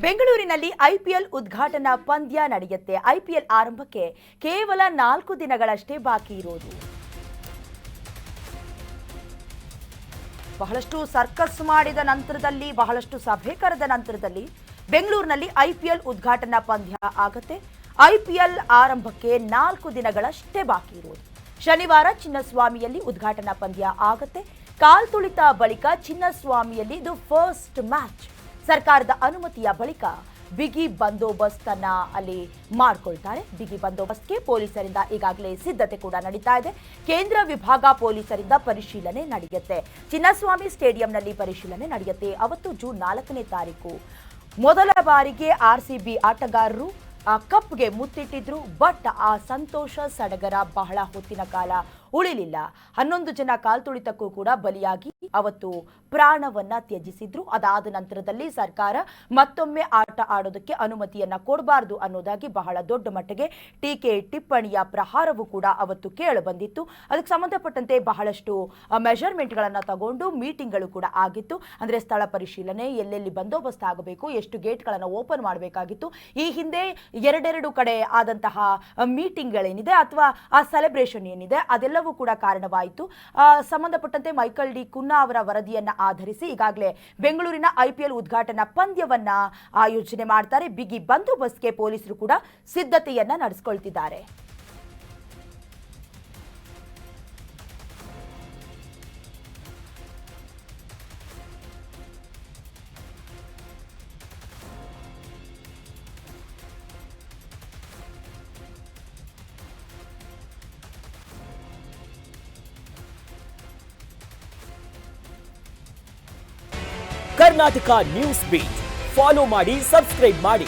ಬೆಂಗಳೂರಿನಲ್ಲಿ ಐಪಿಎಲ್ ಉದ್ಘಾಟನಾ ಪಂದ್ಯ ನಡೆಯುತ್ತೆ. ಐಪಿಎಲ್ ಆರಂಭಕ್ಕೆ ಕೇವಲ 4 ದಿನಗಳಷ್ಟೇ ಬಾಕಿ ಇರೋದು. ಬಹಳಷ್ಟು ಸರ್ಕಸ್ ಮಾಡಿದ ನಂತರದಲ್ಲಿ, ಬಹಳಷ್ಟು ಸಭೆ ಕರೆದ ನಂತರದಲ್ಲಿ ಬೆಂಗಳೂರಿನಲ್ಲಿ ಐಪಿಎಲ್ ಉದ್ಘಾಟನಾ ಪಂದ್ಯ ಆಗುತ್ತೆ. ಐಪಿಎಲ್ ಆರಂಭಕ್ಕೆ 4 ದಿನಗಳಷ್ಟೇ ಬಾಕಿ ಇರೋದು. ಶನಿವಾರ ಚಿನ್ನಸ್ವಾಮಿಯಲ್ಲಿ ಉದ್ಘಾಟನಾ ಪಂದ್ಯ ಆಗುತ್ತೆ. ಕಾಲ್ತುಳಿತ ಬಳಿಕ ಚಿನ್ನಸ್ವಾಮಿಯಲ್ಲಿ ಇದು ಫಸ್ಟ್ ಮ್ಯಾಚ್. ಸರ್ಕಾರದ ಅನುಮತಿಯ ಬಳಿಕ ಬಿಗಿ ಬಂದೋಬಸ್ತ್ ಅನ್ನ ಅಲ್ಲಿ ಮಾಡಿಕೊಳ್ತಾರೆ. ಬಿಗಿ ಬಂದೋಬಸ್ತ್ಗೆ ಪೊಲೀಸರಿಂದ ಈಗಾಗಲೇ ಸಿದ್ಧತೆ ಕೂಡ ನಡೀತಾ ಇದೆ. ಕೇಂದ್ರ ವಿಭಾಗ ಪೊಲೀಸರಿಂದ ಪರಿಶೀಲನೆ ನಡೆಯುತ್ತೆ. ಚಿನ್ನಸ್ವಾಮಿ ಸ್ಟೇಡಿಯಂನಲ್ಲಿ ಪರಿಶೀಲನೆ ನಡೆಯುತ್ತೆ. ಅವತ್ತು ಜೂನ್ 4ನೇ ತಾರೀಕು ಮೊದಲ ಬಾರಿಗೆ ಆರ್ಸಿಬಿ ಆಟಗಾರರು ಕಪ್ಗೆ ಮುತ್ತಿಟ್ಟಿದ್ರು. ಬಟ್ ಆ ಸಂತೋಷ ಸಡಗರ ಬಹಳ ಹೊತ್ತಿನ ಕಾಲ ಉಳಿಲಿಲ್ಲ. 11 ಜನ ಕಾಲ್ತುಳಿತಕ್ಕೂ ಕೂಡ ಬಲಿಯಾಗಿ ಅವತ್ತು ಪ್ರಾಣವನ್ನ ತ್ಯಜಿಸಿದ್ರು. ಅದಾದ ನಂತರದಲ್ಲಿ ಸರ್ಕಾರ ಮತ್ತೊಮ್ಮೆ ಆಟ ಆಡೋದಕ್ಕೆ ಅನುಮತಿಯನ್ನ ಕೊಡಬಾರದು ಅನ್ನೋದಾಗಿ ಬಹಳ ದೊಡ್ಡ ಮಟ್ಟಿಗೆ ಟೀಕೆ ಟಿಪ್ಪಣಿಯ ಪ್ರಹಾರವೂ ಕೂಡ ಅವತ್ತು ಕೇಳಿ ಬಂದಿತ್ತು. ಅದಕ್ಕೆ ಸಂಬಂಧಪಟ್ಟಂತೆ ಬಹಳಷ್ಟು ಮೆಜರ್ಮೆಂಟ್ಗಳನ್ನು ತಗೊಂಡು ಮೀಟಿಂಗ್ಗಳು ಕೂಡ ಆಗಿತ್ತು. ಅಂದ್ರೆ ಸ್ಥಳ ಪರಿಶೀಲನೆ, ಎಲ್ಲೆಲ್ಲಿ ಬಂದೋಬಸ್ತ್ ಆಗಬೇಕು, ಎಷ್ಟು ಗೇಟ್ಗಳನ್ನು ಓಪನ್ ಮಾಡಬೇಕಾಗಿತ್ತು. ಈ ಹಿಂದೆ ಎರಡೆರಡು ಕಡೆ ಆದಂತಹ ಮೀಟಿಂಗ್ಗಳೇನಿದೆ ಅಥವಾ ಆ ಸೆಲೆಬ್ರೇಷನ್ ಏನಿದೆ ಅದೆಲ್ಲವೂ ಕೂಡ ಕಾರಣವಾಯಿತು. ಸಂಬಂಧಪಟ್ಟಂತೆ ಮೈಕಲ್ ಡಿ ಕುನ್ನಾ ಅವರ ವರದಿಯನ್ನ ಆಧರಿಸಿ ಈಗಾಗಲೇ ಬೆಂಗಳೂರಿನ ಐಪಿಎಲ್ ಉದ್ಘಾಟನಾ ಪಂದ್ಯವನ್ನ ಆಯೋಜನೆ ಮಾಡ್ತಾರೆ. ಬಿಗಿ ಬಂದೋಬಸ್ತ್ಗೆ ಪೊಲೀಸರು ಕೂಡ ಸಿದ್ಧತೆಯನ್ನ ನಡೆಸಿಕೊಳ್ತಿದ್ದಾರೆ. ಕರ್ನಾಟಕ ನ್ಯೂಸ್ ಬೀಟ್ ಫಾಲೋ ಮಾಡಿ, ಸಬ್ಸ್ಕ್ರೈಬ್ ಮಾಡಿ.